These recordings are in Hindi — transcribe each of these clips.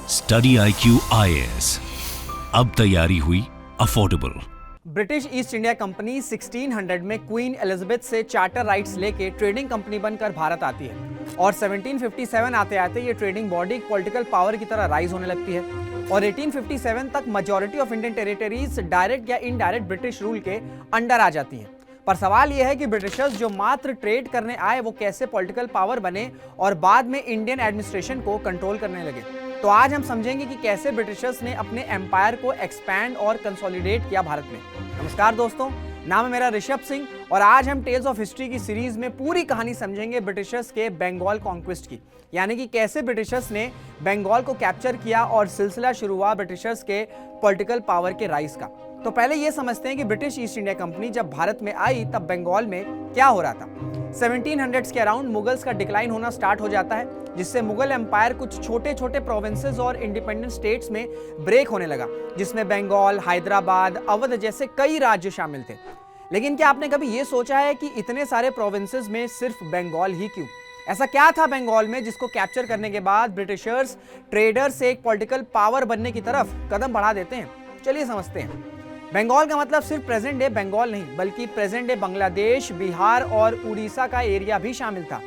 स्टडी IQ IAS, अब तैयारी हुई affordable. British East India company 1600 में क्वीन एलिजाबेथ से चार्टर राइट्स लेके ट्रेडिंग कंपनी बनकर भारत आती है और 1757 आते आते ये ट्रेडिंग बॉडी एक पॉलिटिकल पावर की तरह राइज होने लगती है और 1857 तक majority of Indian territories direct या इनडायरेक्ट ब्रिटिश रूल के अंडर आ जाती हैं। पर सवाल यह है कि ब्रिटिशर्स जो मात्र ट्रेड करने आए वो कैसे पॉलिटिकल पावर बने और बाद में इंडियन एडमिनिस्ट्रेशन को कंट्रोल करने लगे। तो आज हम समझेंगे कि कैसे ब्रिटिशर्स ने अपने एम्पायर को एक्सपैंड और कंसोलिडेट किया भारत में। नमस्कार दोस्तों, नाम है मेरा ऋषभ सिंह और आज हम टेल्स ऑफ हिस्ट्री की सीरीज में पूरी कहानी समझेंगे ब्रिटिशर्स के बंगाल कॉन्क्विस्ट की, यानी कि कैसे ब्रिटिशर्स ने बंगाल को कैप्चर किया और सिलसिला शुरू हुआ ब्रिटिशर्स के पॉलिटिकल पावर के राइज का। तो पहले ये समझते हैं कि ब्रिटिश ईस्ट इंडिया कंपनी जब भारत में आई तब बंगाल में क्या हो रहा था। 1700s के अराउंड मुगल्स का डिक्लाइन होना स्टार्ट हो जाता है, जिससे मुगल एम्पायर कुछ छोटे छोटे प्रोविंसेस और इंडिपेंडेंट स्टेट्स में ब्रेक होने लगा, जिसमें बंगाल, हैदराबाद, अवध जैसे कई राज्य शामिल थे। लेकिन क्या आपने कभी ये सोचा है कि इतने सारे प्रोविंसेस में सिर्फ बंगाल ही क्यों? ऐसा क्या था बंगाल में जिसको कैप्चर करने के बाद ब्रिटिशर्स ट्रेडर से एक पॉलिटिकल पावर बनने की तरफ कदम बढ़ा देते हैं? चलिए समझते हैं। बंगाल का मतलब सिर्फ प्रेजेंट डे बंगाल नहीं, बल्कि प्रेजेंट डे बांग्लादेश, बिहार और उड़ीसा का एरिया भी शामिल था।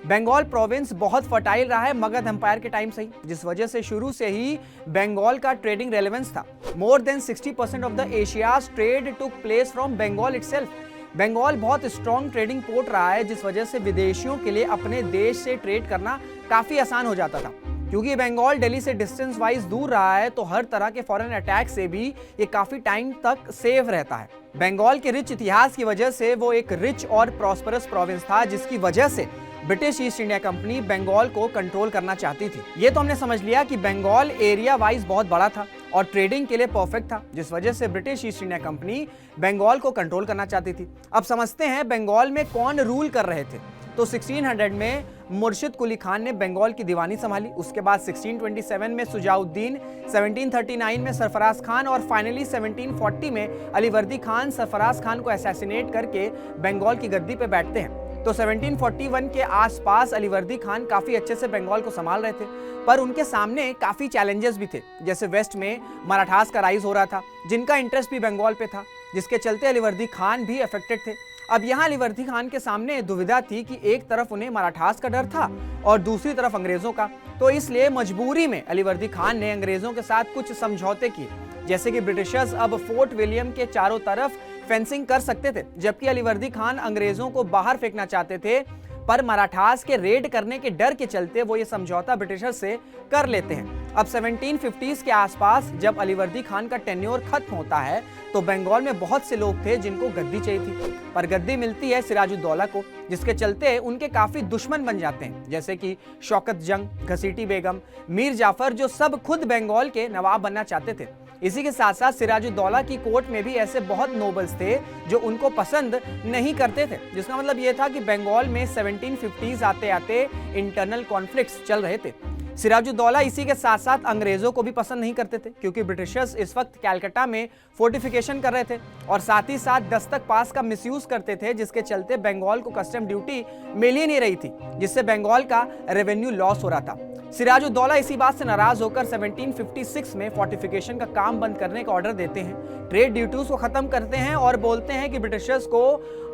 बंगाल प्रोविंस बहुत फर्टाइल रहा है मगध एम्पायर के टाइम से ही, जिस वजह से शुरू से ही बंगाल का ट्रेडिंग रेलेवेंस था। More than 60% of the Asia's trade took place from Bengal itself. Bengal बहुत स्ट्रॉन्ग ट्रेडिंग पोर्ट रहा है, जिस वजह से विदेशियों के लिए अपने देश से ट्रेड करना काफी आसान हो जाता था। क्योंकि बंगाल दिल्ली से डिस्टेंस वाइज दूर रहा है, तो हर तरह के फॉरेन अटैक से भी ये काफी टाइम तक सेफ रहता है। बंगाल के रिच इतिहास की वजह से वो एक रिच और प्रॉस्परस प्रोविंस था, जिसकी वजह से British East India company Bengal को कंट्रोल करना चाहती थी। ये तो हमने समझ लिया कि बंगाल एरिया वाइज बहुत बड़ा था और ट्रेडिंग के लिए परफेक्ट था, जिस वजह से British East India company Bengal को कंट्रोल करना चाहती थी। अब समझते हैं बंगाल में कौन रूल कर रहे थे। तो 1600 में मुर्शिद कुली खान ने बंगाल की दीवानी संभाली, उसके बाद 1627 में सुजाउद्दीन, 1739 में सरफराज खान और फाइनली 1740 में अलीवर्दी खान सरफराज खान को असैसिनेट करके बंगाल की गद्दी पे बैठते हैं। तो 1741 के आसपास अलीवर्दी खान काफी अच्छे से बंगाल को संभाल रहे थे, पर उनके सामने काफी चैलेंजेस भी थे। जैसे वेस्ट में मराठास का राइज हो रहा था, जिनका इंटरेस्ट भी बंगाल पे था, जिसके चलते अलीवर्दी खान भी अफेक्टेड थे। अब यहाँ अलीवर्दी खान के सामने दुविधा थी कि एक तरफ उन्हें मराठास का डर था और दूसरी तरफ अंग्रेजों का, तो इसलिए मजबूरी में अलीवर्दी खान ने अंग्रेजों के साथ कुछ समझौते किए, जैसे कि ब्रिटिशर्स अब फोर्ट विलियम के चारों तरफ फेंसिंग कर सकते थे, जबकि अलीवर्दी खान अंग्रेजों को बाहर फेंकना चाहते थे। पर मराठास के रेड करने के डर के चलते वो ये समझौता ब्रिटिशर्स से कर लेते हैं। अब 1750s के आसपास जब अलीवर्दी खान का टेन्योर खत्म होता है, तो बंगाल में बहुत से लोग थे जिनको गद्दी चाहिए थी, पर गद्दी मिलती है सिराजुद्दौला को, जिसके चलते उनके काफी दुश्मन बन जाते हैं, जैसे कि शौकत जंग, घसीटी बेगम, मीर जाफर, जो सब खुद बंगाल के नवाब बनना चाहते थे। इसी के साथ साथ सिराजुद्दौला की कोर्ट में भी ऐसे बहुत नोबल्स थे जो उनको पसंद नहीं करते थे, जिसका मतलब यह था कि बंगाल में 1750s आते आते इंटरनल कॉन्फ्लिक्ट्स चल रहे थे। सिराजुद्दौला इसी के साथ साथ अंग्रेजों को भी पसंद नहीं करते थे, क्योंकि ब्रिटिशर्स इस वक्त कलकत्ता में फोर्टिफिकेशन कर रहे थे और साथ ही साथ दस्तक पास का मिसयूज करते थे, जिसके चलते बंगाल को कस्टम ड्यूटी मिल ही नहीं रही थी, जिससे बंगाल का रेवेन्यू लॉस हो रहा था। सिराजुद्दौला इसी बात से नाराज होकर 1756 में फोर्टिफिकेशन का काम बंद करने का ऑर्डर देते हैं, ट्रेड ड्यूटीज को खत्म करते हैं और बोलते हैं कि ब्रिटिशर्स को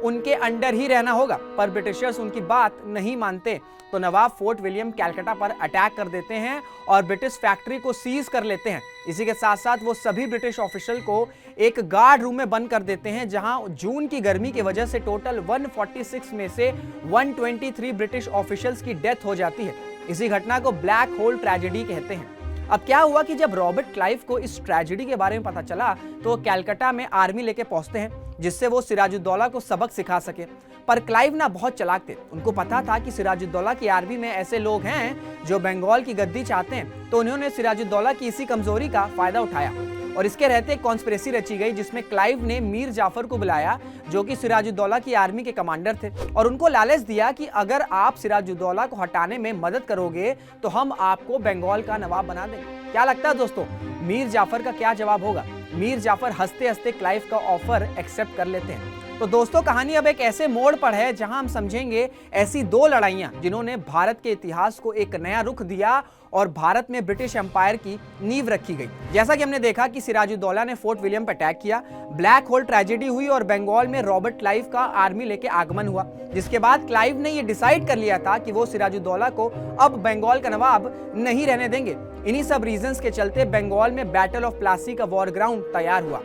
उनके अंडर ही रहना होगा। पर ब्रिटिशर्स उनकी बात नहीं मानते, तो नवाब फोर्ट विलियम कलकत्ता पर अटैक कर देते हैं और ब्रिटिश फैक्ट्री को सीज कर लेते हैं। इसी के साथ साथ वो सभी ब्रिटिश ऑफिशियल को एक गार्ड रूम में बंद कर देते हैं, जहां जून की गर्मी की वजह से टोटल 146 में से 123 ब्रिटिश ऑफिशियल्स की डेथ हो जाती है। इसी घटना को ब्लैक होल ट्रेजेडी कहते हैं। अब क्या हुआ कि जब रॉबर्ट क्लाइव को इस ट्रेजेडी के बारे में पता चला, तो वो कलकत्ता में आर्मी लेके पहुंचते हैं, जिससे वो सिराजुद्दौला को सबक सिखा सके। पर क्लाइव ना बहुत चालाक थे, उनको पता था कि सिराजुद्दौला की आर्मी में ऐसे लोग हैं जो बंगाल की गद्दी चाहते हैं, तो उन्होंने सिराजुद्दौला की इसी कमजोरी का फायदा उठाया और इसके रहते एक कॉन्स्पिरेसी रची गई, जिसमें क्लाइव ने मीर जाफर को बुलाया, जो कि सिराजुद्दौला की आर्मी के कमांडर थे, और उनको लालच दिया कि अगर आप सिराजुद्दौला को हटाने में मदद करोगे तो हम आपको बंगाल का नवाब बना देंगे। क्या लगता है दोस्तों, मीर जाफर का क्या जवाब होगा? मीर जाफर हंसते हंसते क्लाइव का ऑफर एक्सेप्ट कर लेते हैं। तो दोस्तों कहानी अब एक ऐसे मोड़ पर है जहां हम समझेंगे ऐसी दो लड़ाइयां जिन्होंने भारत के इतिहास को एक नया रुख दिया और भारत में ब्रिटिश एम्पायर की नींव रखी गई। जैसा कि हमने देखा कि सिराजुद्दौला ने फोर्ट विलियम पर अटैक किया, ब्लैक होल ट्रेजेडी हुई और बंगाल में रॉबर्ट क्लाइव का आर्मी लेके आगमन हुआ, जिसके बाद क्लाइव ने यह डिसाइड कर लिया था कि वो सिराजुद्दौला को अब बंगाल का नवाब नहीं रहने देंगे। इन्हीं सब रीजंस के चलते बंगाल में बैटल ऑफ प्लासी का वॉर ग्राउंड तैयार हुआ।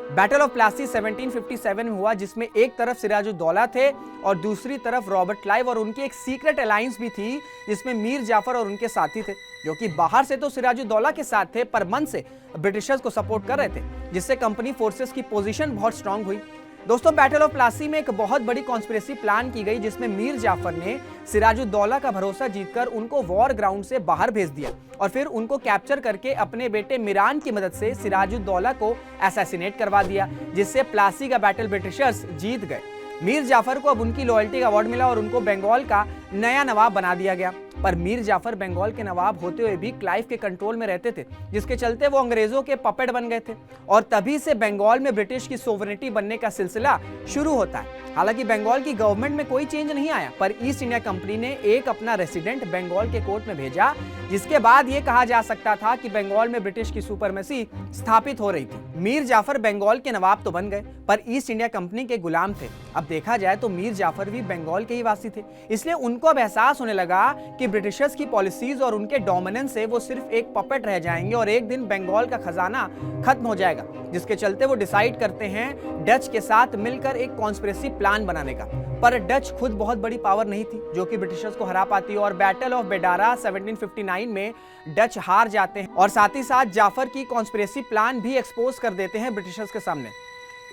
बैटल ऑफ प्लासी 1757 में हुआ, जिसमें एक तरफ सिराजुद्दौला थे और दूसरी तरफ रॉबर्ट क्लाइव, और उनकी एक सीक्रेट अलायंस भी थी जिसमें मीर जाफर और उनके साथी थे, जो कि बाहर से तो सिराजुद्दौला के साथ थे पर मन से ब्रिटिशर्स को सपोर्ट कर रहे थे, जिससे कंपनी फोर्सेस की पोजीशन बहुत स्ट्रांग हुई। दोस्तों बैटल ऑफ प्लासी में एक बहुत बड़ी कॉन्स्पिरेसी प्लान की गई, जिसमें मीर जाफर ने सिराजुद्दौला का भरोसा जीतकर उनको वॉर ग्राउंड से बाहर भेज दिया और फिर उनको कैप्चर करके अपने बेटे मिरान की मदद से सिराजुद्दौला को असैसिनेट करवा दिया, जिससे प्लासी का बैटल ब्रिटिशर्स जीत गए। मीर जाफर को अब उनकी लॉयल्टी का अवार्ड मिला और उनको बंगाल का नया नवाब बना दिया गया। पर मीर जाफर बंगाल के नवाब होते हुए भी क्लाइव के कंट्रोल में रहते थे, जिसके चलते वो अंग्रेजों के पपेट बन गए थे और तभी से बंगाल में ब्रिटिश की सोवरेनिटी बनने का सिलसिला शुरू होता है। हालांकि बंगाल की गवर्नमेंट में कोई चेंज नहीं आया, पर ईस्ट इंडिया कंपनी ने एक अपना रेसिडेंट बंगाल के कोर्ट में भेजा, जिसके बाद ये कहा जा सकता था कि बंगाल में ब्रिटिश की सुपरमेसी स्थापित हो रही थी। मीर जाफर बंगाल के नवाब तो बन गए, पर ईस्ट इंडिया कंपनी के गुलाम थे। अब देखा जाए तो मीर जाफर भी बंगाल के ही वासी थे, इसलिए उनको अब एहसास होने लगा कि ब्रिटिशर्स की पॉलिसीज और उनके डोमिनेंस से वो सिर्फ एक पपेट रह जाएंगे और एक दिन बंगाल का खजाना खत्म हो जाएगा, जिसके चलते वो डिसाइड करते हैं डच के साथ मिलकर एक कॉन्स्पिरेसी प्लान बनाने का। पर डच खुद बहुत बड़ी पावर नहीं थी जो कि ब्रिटिशर्स को हरा पाती, और बैटल ऑफ बेडारा 1759 में डच हार जाते हैं और साथ ही साथ जाफर की कॉन्स्पिरेसी प्लान भी एक्सपोज कर देते हैं ब्रिटिशर्स के सामने।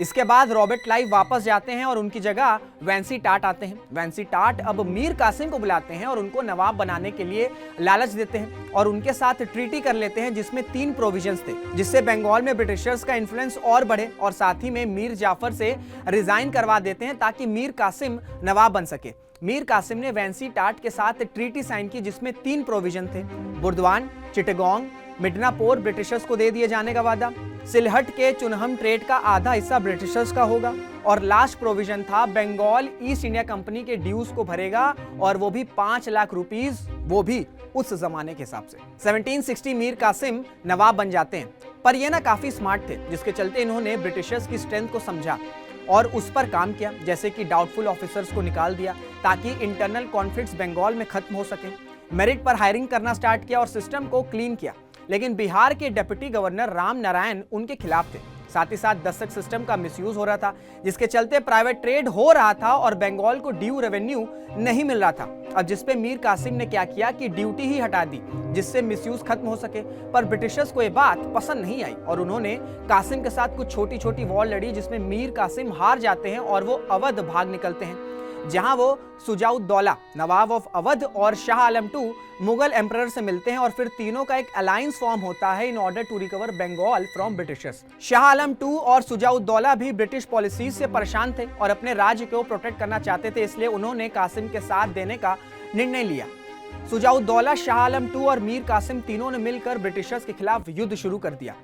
इसके बाद रॉबर्ट क्लाइव वापस जाते हैं और उनकी जगह वैंसी टाट आते हैं। वैंसी टाट अब मीर कासिम को बुलाते हैं और उनको नवाब बनाने के लिए लालच देते हैं और उनके साथ ट्रीटी कर लेते हैं, जिसमें 3 प्रोविजंस थे, जिससे बंगाल में ब्रिटिशर्स का इन्फ्लुएंस और बढ़े, और साथ ही में मीर जाफर से रिजाइन करवा देते हैं ताकि मीर कासिम नवाब बन सके। मीर कासिम ने वैंसी टाट के साथ ट्रीटी साइन की, जिसमें 3 प्रोविजन थे। बुर्दवान, चिटगांग, मिडनापोर ब्रिटिशर्स को दे दिए जाने का वादा, सिलहट के चुनहम ट्रेड का आधा हिस्सा ब्रिटिशर्स का होगा, और लास्ट प्रोविजन था बंगाल ईस्ट इंडिया कंपनी के ड्यूज को भरेगा, और वो भी 5 लाख रुपीस, वो भी उस जमाने के हिसाब से। 1760 मीर कासिम नवाब बन जाते हैं, पर ये ना काफी स्मार्ट थे, जिसके चलते इन्होंने ब्रिटिशर्स की स्ट्रेंथ को समझा और उस पर काम किया, जैसे कि डाउटफुल ऑफिसर्स को निकाल दिया ताकि इंटरनल कॉन्फ्लिक्ट्स बंगाल में खत्म हो सके। मेरिट पर हायरिंग करना स्टार्ट किया और सिस्टम को क्लीन किया, लेकिन बिहार के डिप्टी गवर्नर राम नारायण उनके खिलाफ थे। साथ ही साथ दस्तक सिस्टम का मिसयूज हो रहा था, जिसके चलते प्राइवेट ट्रेड हो रहा था और बंगाल को ड्यू रेवेन्यू नहीं मिल रहा था। अब जिसपे मीर कासिम ने क्या किया कि ड्यूटी ही हटा दी, जिससे मिसयूज खत्म हो सके। पर ब्रिटिशर्स को यह बात पसंद नहीं आई और उन्होंने कासिम के साथ कुछ छोटी छोटी वॉर लड़ी, जिसमें मीर कासिम हार जाते हैं और वो अवध भाग निकलते हैं, जहां वो सुजाउद्दौला नवाब ऑफ अवध और शाह आलम II मुगल एम्परर से मिलते हैं और फिर तीनों का एक अलायंस फॉर्म होता है in order to recover Bengal from Britishers. Shah Alam II और सुजाउद्दौला भी ब्रिटिश पॉलिसीज से परेशान थे और अपने राज्य को प्रोटेक्ट करना चाहते थे, इसलिए उन्होंने कासिम के साथ देने का निर्णय लिया। सुजाउद्दौला, शाह आलम II और मीर कासिम तीनों ने मिलकर ब्रिटिशर्स के खिलाफ युद्ध शुरू कर दिया।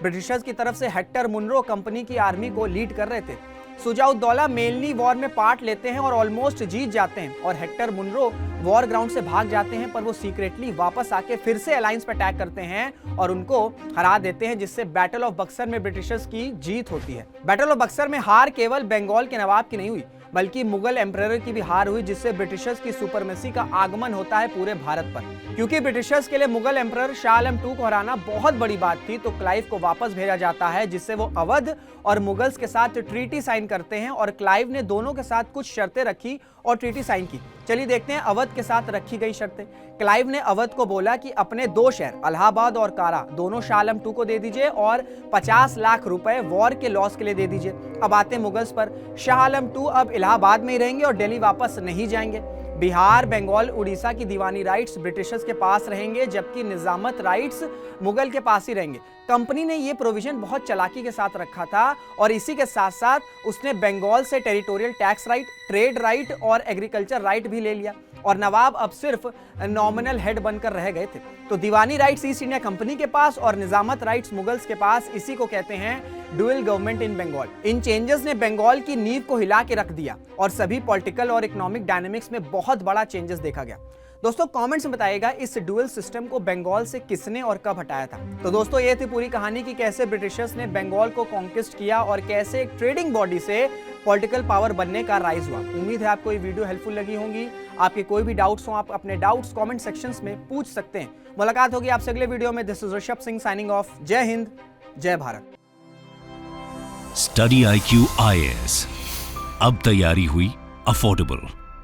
ब्रिटिशर्स की तरफ से हेक्टर मुनरो कंपनी की आर्मी को लीड कर रहे थे। सुजाउद्दौला मेलनी वॉर में पार्ट लेते हैं और ऑलमोस्ट जीत जाते हैं और हेक्टर मुनरो वॉर ग्राउंड से भाग जाते हैं, पर वो सीक्रेटली वापस आके फिर से अलायंस पर अटैक करते हैं और उनको हरा देते हैं, जिससे बैटल ऑफ बक्सर में ब्रिटिशर्स की जीत होती है। बैटल ऑफ बक्सर में हार केवल बंगाल के नवाब की नहीं हुई, बल्कि मुगल एम्परर की भी हार हुई, जिससे ब्रिटिशर्स की सुपरमेसी का आगमन होता है पूरे भारत पर। क्योंकि ब्रिटिशर्स के लिए मुगल एम्परर शाह आलम II को हराना बहुत बड़ी बात थी, तो क्लाइव को वापस भेजा जाता है, जिससे वो अवध और मुगल्स के साथ ट्रीटी साइन करते हैं और क्लाइव ने दोनों के साथ कुछ शर्तें रखी और ट्रीटी साइन की। चलिए देखते हैं अवध के साथ रखी गई शर्तें। क्लाइव ने अवध को बोला कि अपने 2 शहर इलाहाबाद और कारा दोनों शाह आलम II को दे दीजिए और 50 लाख रुपए वॉर के लॉस के लिए दे दीजिए। अब आते मुगल्स पर। शाह आलम II अब इलाहाबाद में ही रहेंगे और दिल्ली वापस नहीं जाएंगे। बिहार, बंगाल, उड़ीसा की दीवानी राइट्स ब्रिटिशर्स के पास रहेंगे, जबकि निजामत राइट्स मुगल के पास ही रहेंगे। कंपनी ने ये प्रोविजन बहुत चालाकी के साथ रखा था और इसी के साथ साथ उसने बंगाल से territorial tax right, trade right और एग्रीकल्चर राइट भी ले लिया। और नवाब अब सिर्फ नॉमिनल हेड बनकर रह गए थे। तो दीवानी राइट्स ईस्ट इंडिया कंपनी के पास और निजामत राइट्स मुगल्स के पास। इसी को कहते हैं डुअल गवर्नमेंट इन बंगाल। इन चेंजेस ने बंगाल की नींव को हिला के रख दिया और सभी पॉलिटिकल और इकोनॉमिक डायनेमिक्स में बहुत बड़ा चेंजेस देखा गया। दोस्तों कमेंट्स में बताइएगा इस डुअल सिस्टम को बंगाल से किसने और कब हटाया था। तो दोस्तों ये थी पूरी कहानी कि कैसे ब्रिटिशर्स ने बंगाल को कॉन्क्विस्ट किया और कैसे एक ट्रेडिंग बॉडी से पॉलिटिकल पावर बनने का राइज हुआ। उम्मीद है आपको ये वीडियो हेल्पफुल लगी होंगी। आपके कोई भी डाउट्स हो आप अपने डाउट्स कमेंट सेक्शंस में पूछ सकते हैं। मुलाकात होगी आपसे अगले वीडियो में। This is Rishabh Singh signing off. जय हिंद, जय भारत। स्टडी IQ IAS, अब तैयारी हुई अफोर्डेबल।